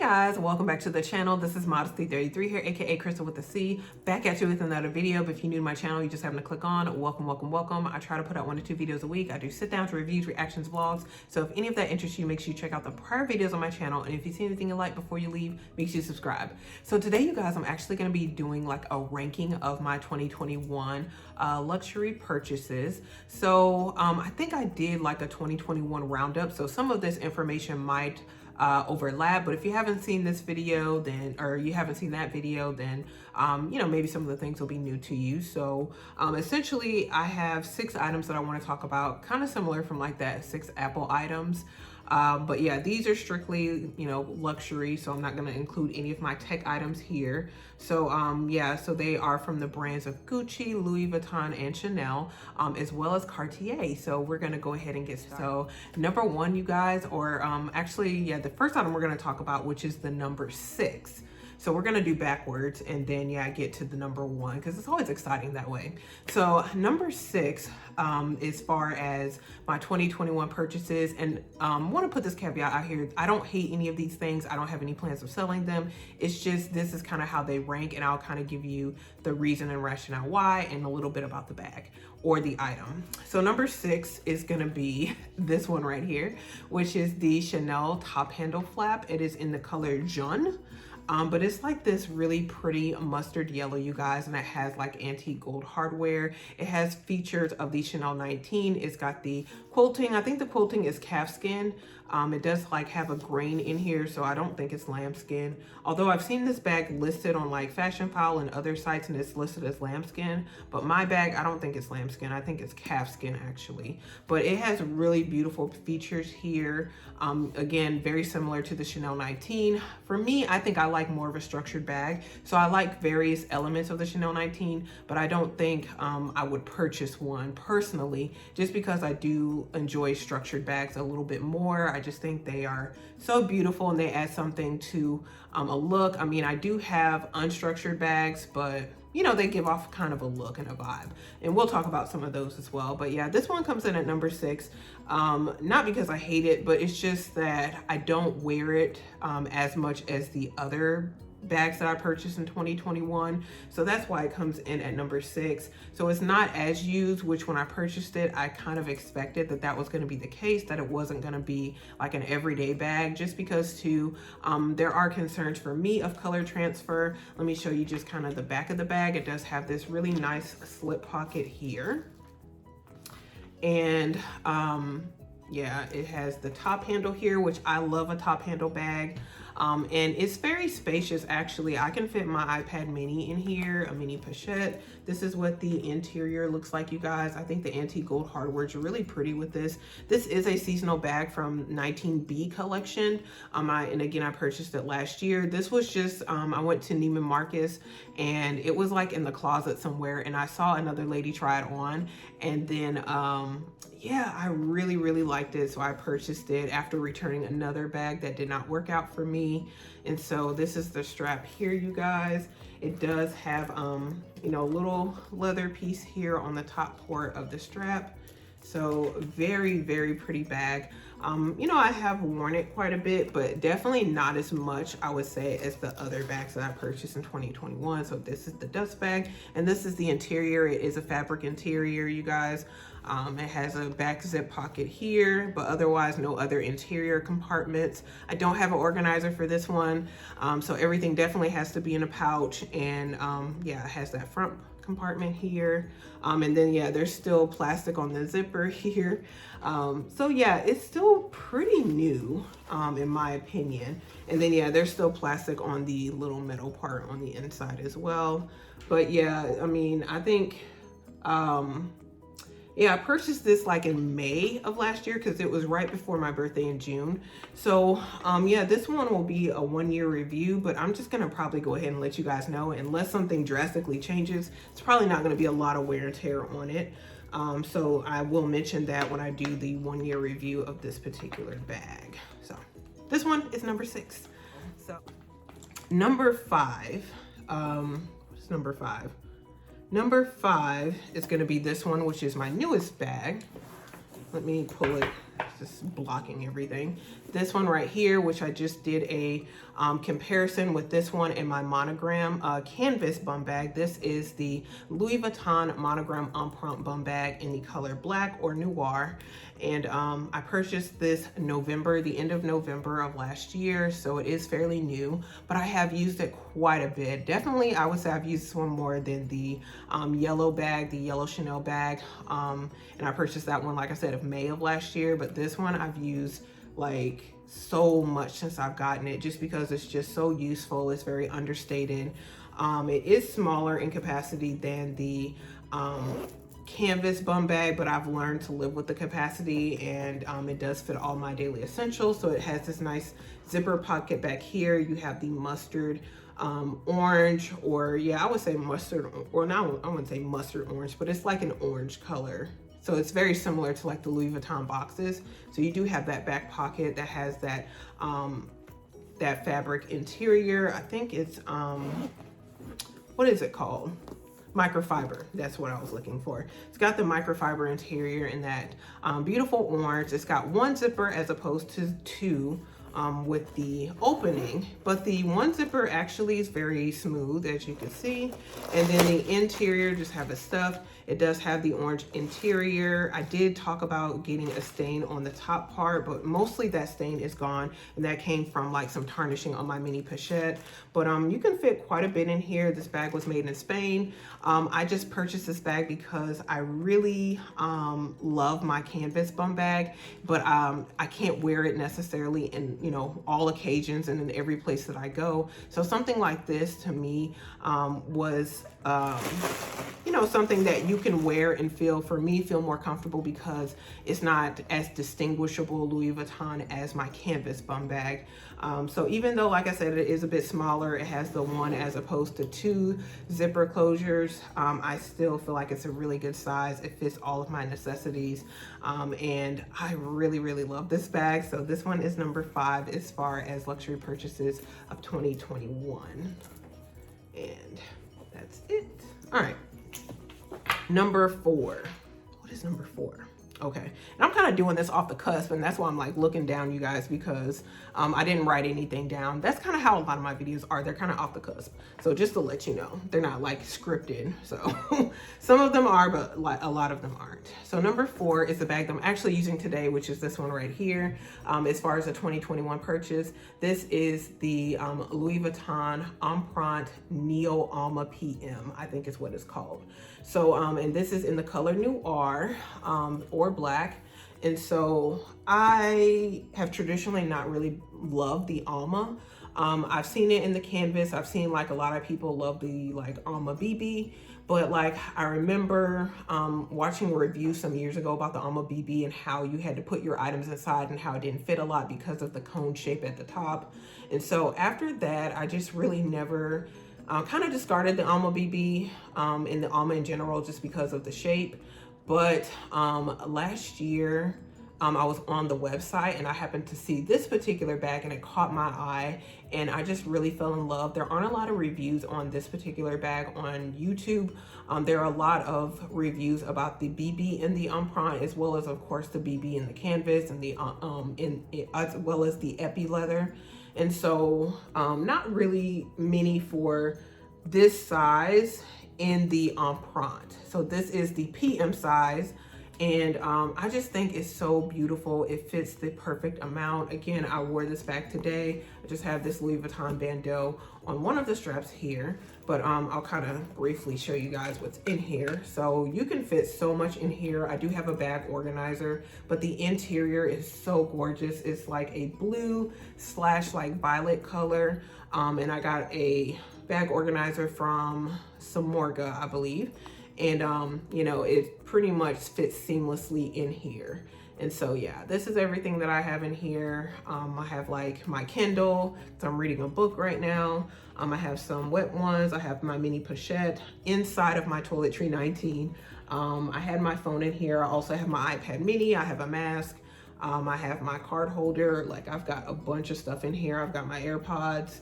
Guys, welcome back to the channel. This is Modesty33 here, aka Crystal with a C, back at you with another video. But if you're new to my channel, you just happen to click on welcome. I try to put out 1 to 2 videos a week. I do sit downs, reviews, reactions, vlogs. So if any of that interests you, make sure you check out the prior videos on my channel, and if you see anything you like before you leave, make sure you subscribe. So today, you guys, I'm actually going to be doing like a ranking of my 2021 luxury purchases. So I think I did like a 2021 roundup, so some of this information might overlap, but if you haven't seen this video, then, or you haven't seen that video, then you know, maybe some of the things will be new to you. So essentially I have 6 items that I want to talk about, kind of similar from like that 6 Apple items. But yeah, these are strictly, you know, luxury, so I'm not going to include any of my tech items here. So yeah, so they are from the brands of Gucci, Louis Vuitton, and Chanel, as well as Cartier. So we're going to go ahead and get started. So number 1, you guys, or actually, yeah, the first item we're going to talk about, which is the number 6. So we're gonna do backwards and then, yeah, get to the number 1, because it's always exciting that way. So number 6, as far as my 2021 purchases, and want to put this caveat out here, I don't hate any of these things. I don't have any plans of selling them. It's just, this is kind of how they rank, and I'll kind of give you the reason and rationale why, and a little bit about the bag or the item. So number 6 is gonna be this one right here, which is the Chanel top handle flap. It is in the color Jaune. But it's like this really pretty mustard yellow, you guys, and it has like antique gold hardware. It has features of the Chanel 19. It's got the quilting. I think the quilting is calfskin. It does like have a grain in here, so I don't think it's lambskin. Although I've seen this bag listed on like Fashion File and other sites, and it's listed as lambskin. But my bag, I don't think it's lambskin. I think it's calfskin actually. But it has really beautiful features here. Again, very similar to the Chanel 19. For me, I think I like more of a structured bag. So I like various elements of the Chanel 19, but I don't think I would purchase one personally, just because I do enjoy structured bags a little bit more. I just think they are so beautiful and they add something to a look. I mean, I do have unstructured bags, but you know, they give off kind of a look and a vibe, and we'll talk about some of those as well. But yeah, this one comes in at number 6, not because I hate it, but it's just that I don't wear it as much as the other bags that I purchased in 2021. So that's why it comes in at number 6. So it's not as used, which when I purchased it, I kind of expected that that was going to be the case, that it wasn't going to be like an everyday bag, just because too, there are concerns for me of color transfer. Let me show you just kind of the back of the bag. It does have this really nice slip pocket here. And yeah, it has the top handle here, which I love a top handle bag. And it's very spacious actually. I can fit my iPad mini in here, a mini Pachette. This is what the interior looks like, you guys. I think the antique gold hardware is really pretty with this. This is a seasonal bag from 19B collection. And again, I purchased it last year. This was just, I went to Neiman Marcus and it was like in the closet somewhere, and I saw another lady try it on, and then yeah, I really liked it, so I purchased it after returning another bag that did not work out for me. And so this is the strap here, you guys. It does have you know, a little leather piece here on the top part of the strap. So very pretty bag. You know, I have worn it quite a bit, but definitely not as much, I would say, as the other bags that I purchased in 2021. So this is the dust bag, and this is the interior. It is a fabric interior, you guys. It has a back zip pocket here, but otherwise no other interior compartments. I don't have an organizer for this one, so everything definitely has to be in a pouch. And yeah, it has that front compartment here, and then yeah, there's still plastic on the zipper here. So yeah, it's still pretty new in my opinion. And then yeah, there's still plastic on the little metal part on the inside as well. But yeah, I mean, I think yeah, I purchased this like in May of last year, because it was right before my birthday in June. So yeah, this one will be a 1-year review, but I'm just gonna probably go ahead and let you guys know, unless something drastically changes, it's probably not gonna be a lot of wear and tear on it. So I will mention that when I do the 1-year review of this particular bag. So this one is number 6. So number 5, what's number 5? Number 5 is going to be this one, which is my newest bag. Let me pull it just blocking everything. This one right here, which I just did a comparison with this one in my monogram canvas bum bag. This is the Louis Vuitton monogram empreinte bum bag in the color black or noir. And I purchased this the end of November of last year, so it is fairly new, but I have used it quite a bit. Definitely, I would say I've used this one more than the yellow bag, the yellow Chanel bag. And I purchased that one, like I said, of May of last year, but this one I've used like so much since I've gotten it, just because it's just so useful. It's very understated. It is smaller in capacity than the canvas bum bag, but I've learned to live with the capacity, and it does fit all my daily essentials. So it has this nice zipper pocket back here. You have the mustard orange, or yeah, I would say mustard, or no, I wouldn't say mustard orange, but it's like an orange color. So it's very similar to like the Louis Vuitton boxes. So you do have that back pocket that has that that fabric interior. I think it's what is it called? Microfiber. That's what I was looking for. It's got the microfiber interior in that beautiful orange. It's got one zipper as opposed to two with the opening, but the one zipper actually is very smooth, as you can see. And then the interior just have the stuff. It does have the orange interior. I did talk about getting a stain on the top part, but mostly that stain is gone, and that came from like some tarnishing on my mini Pachette. But you can fit quite a bit in here. This bag was made in Spain. I just purchased this bag because I really love my canvas bum bag, but I can't wear it necessarily in, you know, all occasions and in every place that I go. So something like this to me was you know, something that you can wear and feel more comfortable, because it's not as distinguishable Louis Vuitton as my canvas bum bag. So even though, like I said, it is a bit smaller, it has the one as opposed to two zipper closures, I still feel like it's a really good size. It fits all of my necessities, and I really, really love this bag. So this one is number 5 as far as luxury purchases of 2021. And that's it. All right. Number 4. What is number 4? Okay. And I'm kind of doing this off the cusp, and that's why I'm like looking down, you guys, because I didn't write anything down. That's kind of how a lot of my videos are. They're kind of off the cusp. So just to let you know, they're not like scripted. So some of them are, but like a lot of them aren't. So number 4 is the bag that I'm actually using today, which is this one right here. As far as a 2021 purchase, this is the Louis Vuitton Empreinte Neo Alma PM, I think is what it's called. So, and this is in the color noir or black. And so I have traditionally not really loved the Alma. I've seen it in the canvas. I've seen like a lot of people love the like Alma BB, but like I remember watching a review some years ago about the Alma BB and how you had to put your items inside and how it didn't fit a lot because of the cone shape at the top. And so after that, I just really never kind of discarded the Alma BB and the Alma in general just because of the shape. But last year, I was on the website and I happened to see this particular bag and it caught my eye, and I just really fell in love. There aren't a lot of reviews on this particular bag on YouTube. There are a lot of reviews about the BB and the Empreinte, as well as of course the BB and the canvas and the as well as the epi leather. And so not really many for this size in the Empreinte. So this is the PM size, and I just think it's so beautiful. It fits the perfect amount. Again, I wore this bag today. I just have this Louis Vuitton bandeau on one of the straps here, but I'll kind of briefly show you guys what's in here. So you can fit so much in here. I do have a bag organizer, but the interior is so gorgeous. It's like a blue / like violet color, and I got a bag organizer from Samorga, I believe. And, you know, it pretty much fits seamlessly in here. And so, yeah, this is everything that I have in here. I have like my Kindle, so I'm reading a book right now. I have some wet ones. I have my mini Pachette inside of my Toiletry 19. I had my phone in here. I also have my iPad mini. I have a mask. I have my card holder. Like, I've got a bunch of stuff in here. I've got my AirPods.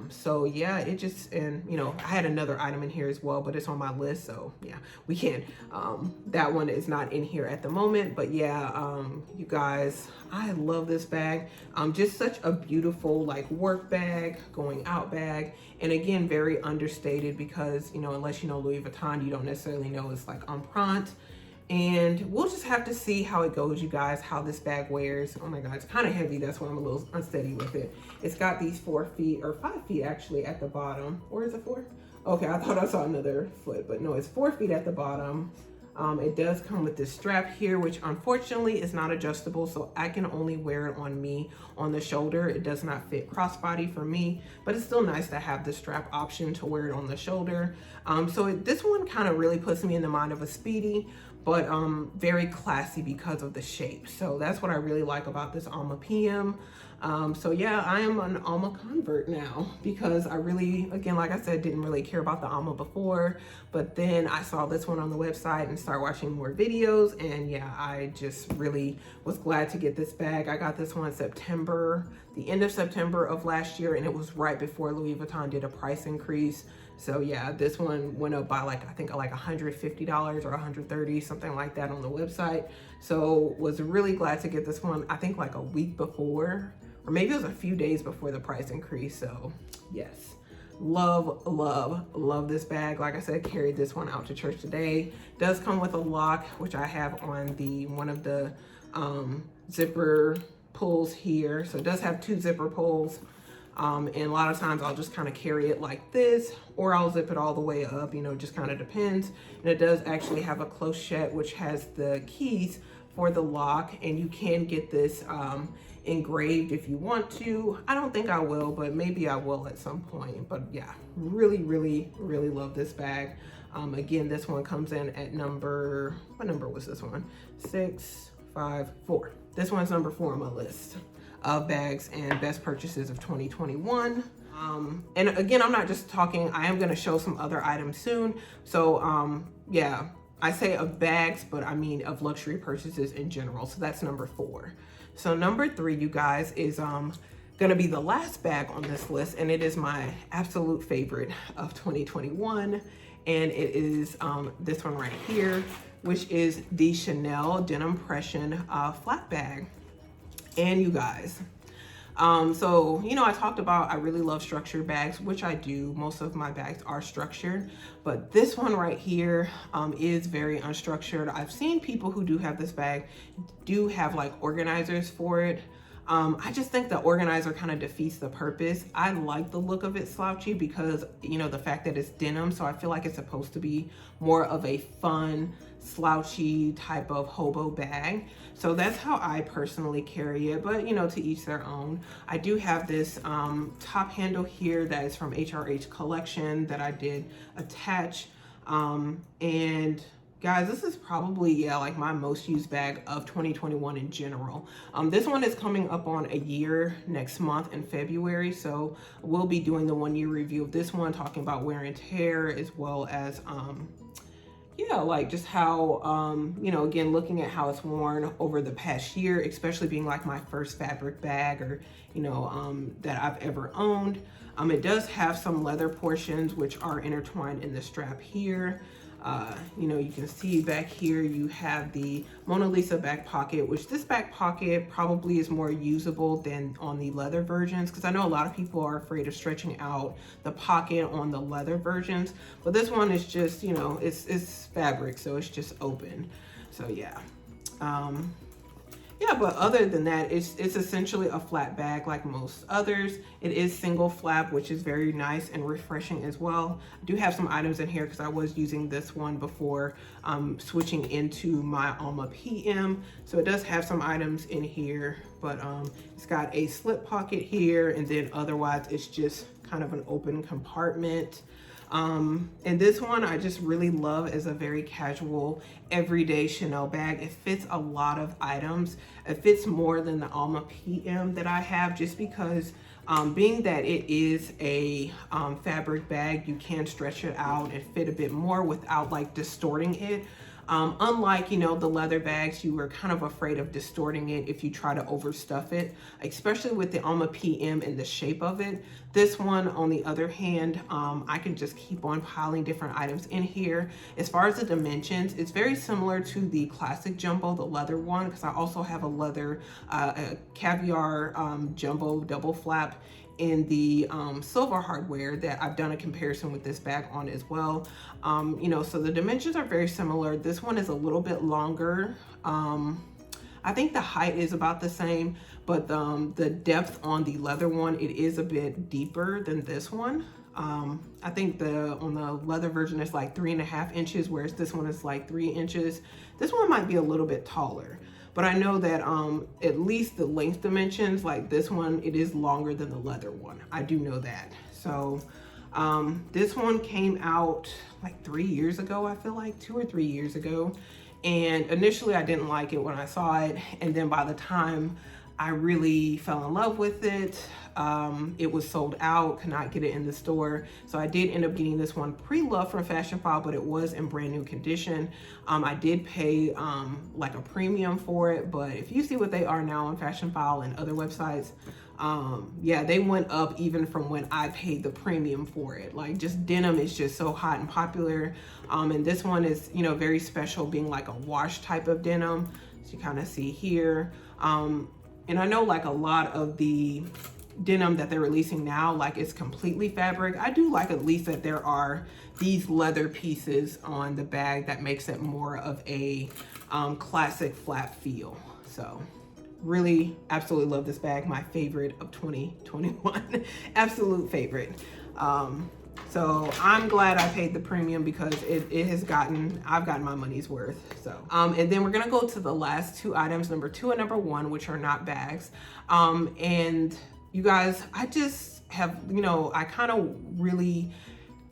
So yeah, it just, and you know, I had another item in here as well, but it's on my list, so yeah, we can't, that one is not in here at the moment. But yeah, you guys, I love this bag. Just such a beautiful like work bag, going out bag, and again, very understated, because you know, unless you know Louis Vuitton, you don't necessarily know it's like empreinte. And we'll just have to see how it goes, you guys, how this bag wears. Oh my God, it's kind of heavy. That's why I'm a little unsteady with it. It's got these 4 feet, or 5 feet actually, at the bottom. Or is it 4? Okay, I thought I saw another foot, but no, it's 4 feet at the bottom. It does come with this strap here, which unfortunately is not adjustable, so I can only wear it on me on the shoulder. It does not fit crossbody for me, but it's still nice to have the strap option to wear it on the shoulder. This one kind of really puts me in the mind of a Speedy, but very classy because of the shape. So that's what I really like about this Alma PM. So yeah, I am an Alma convert now, because I really, again, like I said, didn't really care about the Alma before, but then I saw this one on the website and started watching more videos, and yeah, I just really was glad to get this bag. I got this one in September, the end of September of last year, and it was right before Louis Vuitton did a price increase. So yeah, this one went up by like, I think like $150 or $130, something like that on the website. So was really glad to get this one, I think like a week before, or maybe it was a few days before the price increase. So yes, love, love, love this bag. Like I said, carried this one out to church today. Does come with a lock, which I have on the one of the zipper pulls here. So it does have 2 zipper pulls. And a lot of times I'll just kind of carry it like this, or I'll zip it all the way up, you know, just kind of depends. And it does actually have a clochette, which has the keys for the lock, and you can get this engraved if you want to. I don't think I will, but maybe I will at some point. But yeah, really, really, really love this bag. Again, this one comes in at number, what number was this one? 6, 5, 4. This one's number 4 on my list of bags and best purchases of 2021. And again, I'm not just talking, I am going to show some other items soon. So yeah, I say of bags, but I mean of luxury purchases in general. So that's number 4. So number 3, you guys, is gonna be the last bag on this list, and it is my absolute favorite of 2021. And it is this one right here, which is the Chanel Denim Pression flat bag. And you guys, so, you know, I talked about, I really love structured bags, which I do. Most of my bags are structured, but this one right here is very unstructured. I've seen people who do have this bag do have like organizers for it. I just think the organizer kind of defeats the purpose. I like the look of it slouchy because, you know, the fact that it's denim. So I feel like it's supposed to be more of a fun, slouchy type of hobo bag. So that's how I personally carry it, but you know, to each their own. I do have this top handle here that is from HRH collection that I did attach. And guys, this is probably, yeah, like my most used bag of 2021 in general. This one is coming up on a year next month in February. So we'll be doing the 1-year review of this one, talking about wear and tear, as well as, yeah, like just how, you know, again, looking at how it's worn over the past year, especially being like my first fabric bag, or, you know, that I've ever owned. It does have some leather portions, which are intertwined in the strap here. You know, you can see back here you have the Mona Lisa back pocket, which this back pocket probably is more usable than on the leather versions, because I know a lot of people are afraid of stretching out the pocket on the leather versions, but this one is just, you know, it's fabric, so it's just open. So yeah. Yeah, but other than that, it's essentially a flat bag like most others. It is single flap, which is very nice and refreshing as well. I do have some items in here because I was using this one before switching into my Alma PM. So it does have some items in here, but it's got a slip pocket here, and then otherwise it's just kind of an open compartment. And this one I just really love as a very casual everyday Chanel bag. It fits a lot of items. It fits more than the Alma PM that I have, just because being that it is a fabric bag, you can stretch it out and fit a bit more without like distorting it. Unlike, you know, the leather bags, you were kind of afraid of distorting it if you try to overstuff it, especially with the Alma PM and the shape of it. This one, on the other hand, I can just keep on piling different items in here. As far as the dimensions, it's very similar to the classic jumbo, the leather one, because I also have a leather a caviar jumbo double flap in the silver hardware that I've done a comparison with this bag on as well. You know, so the dimensions are very similar. This one is a little bit longer. I think the height is about the same, but the depth on the leather one, it is a bit deeper than this one. I think on the leather version it's like 3.5 inches, whereas this one is like 3 inches. This one might be a little bit taller, but I know that at least the length dimensions, like this one, it is longer than the leather one. I do know that. So this one came out like 3 years ago, I feel like 2 or 3 years ago. And initially I didn't like it when I saw it. And then by the time I really fell in love with it, it was sold out, could not get it in the store. So I did end up getting this one pre-loved from Fashion File, but it was in brand new condition. I did pay like a premium for it, but if you see what they are now on Fashion File and other websites, yeah, they went up even from when I paid the premium for it. Like, just denim is just so hot and popular. And this one is, you know, very special, being like a wash type of denim. So you kind of see here. And I know like a lot of the denim that they're releasing now, like it's completely fabric. I do like at least that there are these leather pieces on the bag that makes it more of a classic flat feel. So really absolutely love this bag. My favorite of 2021. Absolute favorite. So I'm glad I paid the premium because I've gotten my money's worth. So, and then we're gonna go to the last two items, number 2 and number 1, which are not bags. And you guys, I just have, you know, I kind of really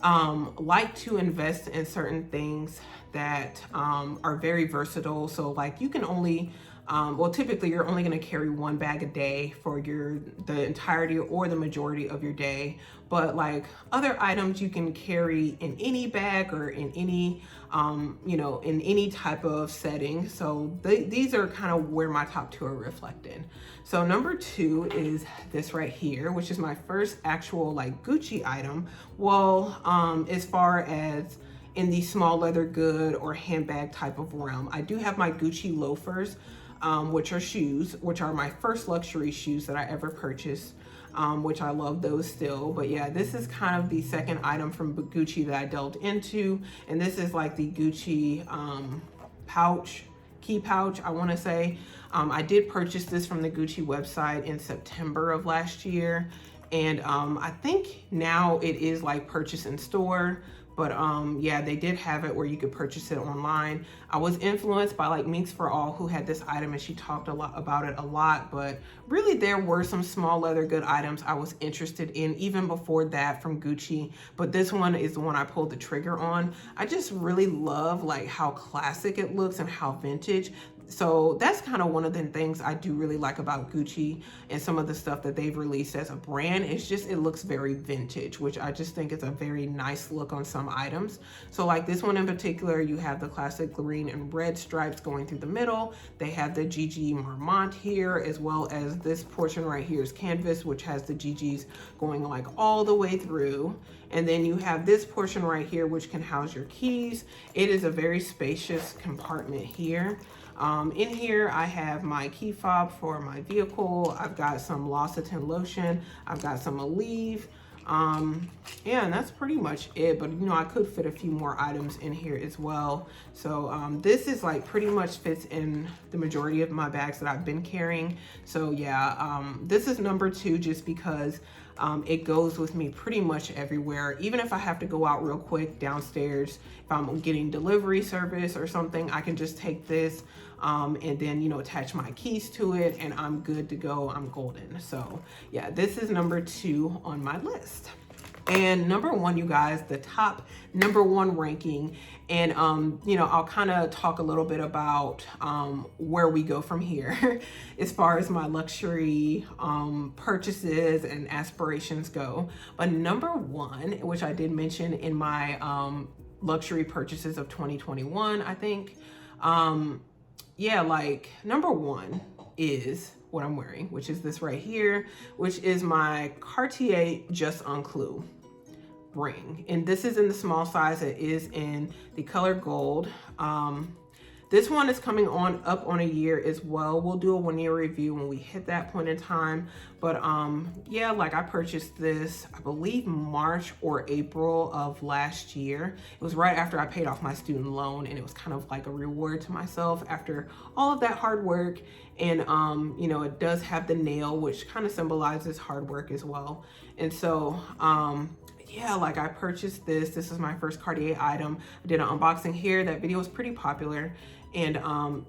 like to invest in certain things that are very versatile. So like you can only, well, typically you're only going to carry one bag a day for the entirety or the majority of your day. But like other items you can carry in any bag or in any, you know, in any type of setting. So these are kind of where my top 2 are reflected. So number 2 is this right here, which is my first actual like Gucci item. Well, as far as in the small leather good or handbag type of realm, I do have my Gucci loafers, which are shoes, which are my first luxury shoes that I ever purchased, which I love those still. But yeah, this is kind of the second item from Gucci that I delved into. And this is like the Gucci key pouch, I want to say. I did purchase this from the Gucci website in September of last year. And I think now it is like purchase in store. But yeah, they did have it where you could purchase it online. I was influenced by like Minx for All, who had this item, and she talked a lot about it a lot. But really there were some small leather good items I was interested in even before that from Gucci. But this one is the one I pulled the trigger on. I just really love like how classic it looks and how vintage. So that's kind of one of the things I do really like about Gucci and some of the stuff that they've released as a brand. It's just, it looks very vintage, which I just think is a very nice look on some items. So like this one in particular, you have the classic green and red stripes going through the middle. They have the Gigi Marmont here, as well as this portion right here is canvas, which has the Gigi's going like all the way through. And then you have this portion right here, which can house your keys. It is a very spacious compartment here. In here, I have my key fob for my vehicle. I've got some L'Occitane lotion. I've got some Aleve. Yeah, and that's pretty much it. But, you know, I could fit a few more items in here as well. So this is like pretty much fits in the majority of my bags that I've been carrying. So yeah, this is number 2 just because it goes with me pretty much everywhere. Even if I have to go out real quick downstairs, if I'm getting delivery service or something, I can just take this and then, you know, attach my keys to it and I'm good to go. I'm golden. So yeah, this is number 2 on my list. And number 1, you guys, the top number 1 ranking. And, you know, I'll kind of talk a little bit about where we go from here as far as my luxury purchases and aspirations go. But number 1, which I did mention in my luxury purchases of 2021, I think, Yeah, like number one is what I'm wearing, which is this right here, which is my Cartier Just Unclue ring. And this is in the small size. It is in the color gold. This one is coming on up on a year as well. We'll do a 1-year review when we hit that point in time. But yeah, like I purchased this, I believe March or April of last year. It was right after I paid off my student loan, and it was kind of like a reward to myself after all of that hard work. And you know, it does have the nail, which kind of symbolizes hard work as well. And so yeah, like I purchased this. This is my first Cartier item. I did an unboxing here. That video was pretty popular. And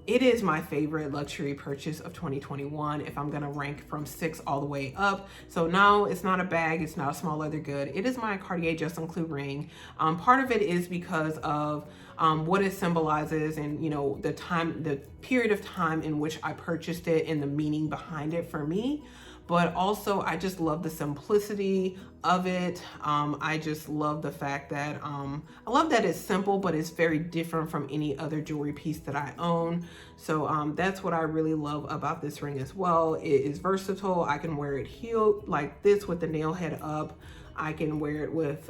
it is my favorite luxury purchase of 2021 if I'm gonna rank from 6 all the way up. So no, it's not a bag, it's not a small leather good. It is my Cartier Just Unclue ring. Part of it is because of what it symbolizes and, you know, the period of time in which I purchased it and the meaning behind it for me. But also I just love the simplicity of it. I just love the fact that, I love that it's simple, but it's very different from any other jewelry piece that I own. So that's what I really love about this ring as well. It is versatile. I can wear it heeled like this with the nail head up. I can wear it with,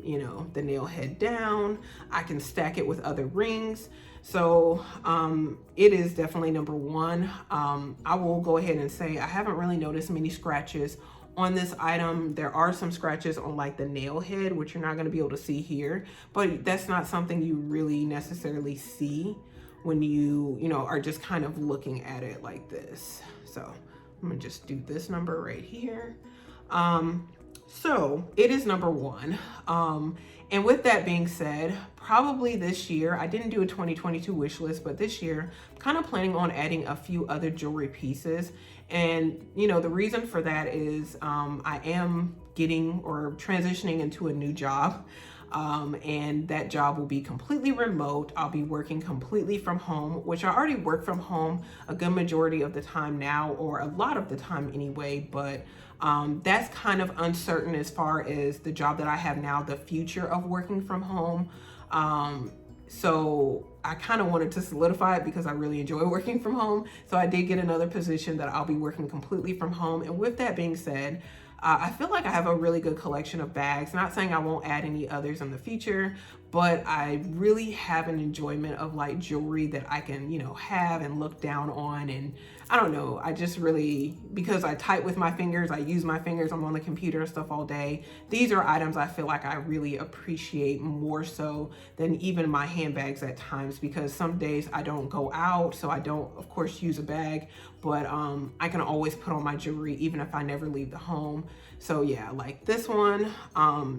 you know, the nail head down. I can stack it with other rings. So it is definitely number one. I will go ahead and say I haven't really noticed many scratches on this item. There are some scratches on like the nail head, which you're not going to be able to see here, but that's not something you really necessarily see when you know, are just kind of looking at it like this. So I'm gonna just do this number right here. So it is number one. And with that being said, probably this year, I didn't do a 2022 wish list, but this year, I'm kind of planning on adding a few other jewelry pieces. And, you know, the reason for that is I am getting or transitioning into a new job. And that job will be completely remote. I'll be working completely from home, which I already work from home a good majority of the time now, or a lot of the time anyway, but that's kind of uncertain as far as the job that I have now, the future of working from home. So I kind of wanted to solidify it because I really enjoy working from home. So I did get another position that I'll be working completely from home. And with that being said, I feel like I have a really good collection of bags. Not saying I won't add any others in the future, but I really have an enjoyment of like jewelry that I can, you know, have and look down on. And I don't know, I just really, because I type with my fingers, I use my fingers, I'm on the computer and stuff all day. These are items I feel like I really appreciate more so than even my handbags at times, because some days I don't go out, so I don't, of course, use a bag, but I can always put on my jewelry even if I never leave the home. So yeah, like this one,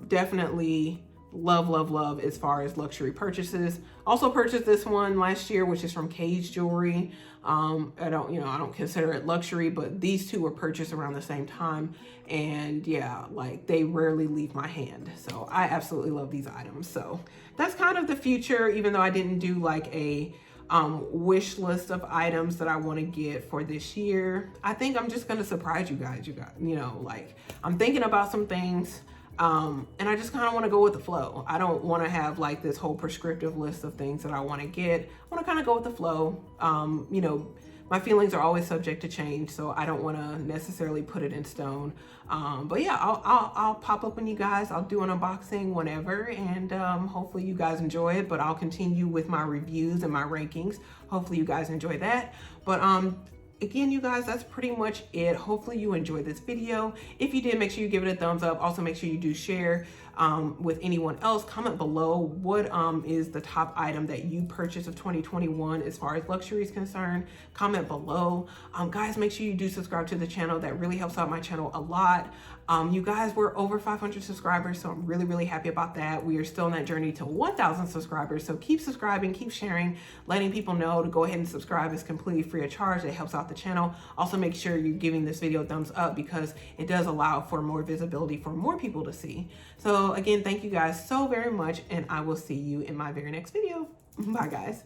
definitely love as far as luxury purchases. Also purchased this one last year, which is from Cage Jewelry. I don't consider it luxury, but these two were purchased around the same time, and yeah, like they rarely leave my hand. So I absolutely love these items. So that's kind of the future, even though I didn't do like a wish list of items that I want to get for this year. I think I'm just gonna surprise you guys. You know, like I'm thinking about some things. And I just kind of want to go with the flow. I don't want to have like this whole prescriptive list of things that I want to get. I want to kind of go with the flow. You know, my feelings are always subject to change, so I don't want to necessarily put it in stone. But yeah, I'll pop up on you guys. I'll do an unboxing whenever, and hopefully you guys enjoy it. But I'll continue with my reviews and my rankings. Hopefully you guys enjoy that. But again, you guys, that's pretty much it. Hopefully you enjoyed this video. If you did, make sure you give it a thumbs up. Also, make sure you do share with anyone else. Comment below what is the top item that you purchased of 2021 as far as luxury is concerned. Comment below. Guys, make sure you do subscribe to the channel. That really helps out my channel a lot. You guys, we're over 500 subscribers, so I'm really happy about that. We are still on that journey to 1,000 subscribers, so keep subscribing, keep sharing, letting people know to go ahead and subscribe. It's completely free of charge. It helps out the channel. Also, make sure you're giving this video a thumbs up because it does allow for more visibility for more people to see. So again, thank you guys so very much, and I will see you in my very next video. Bye, guys.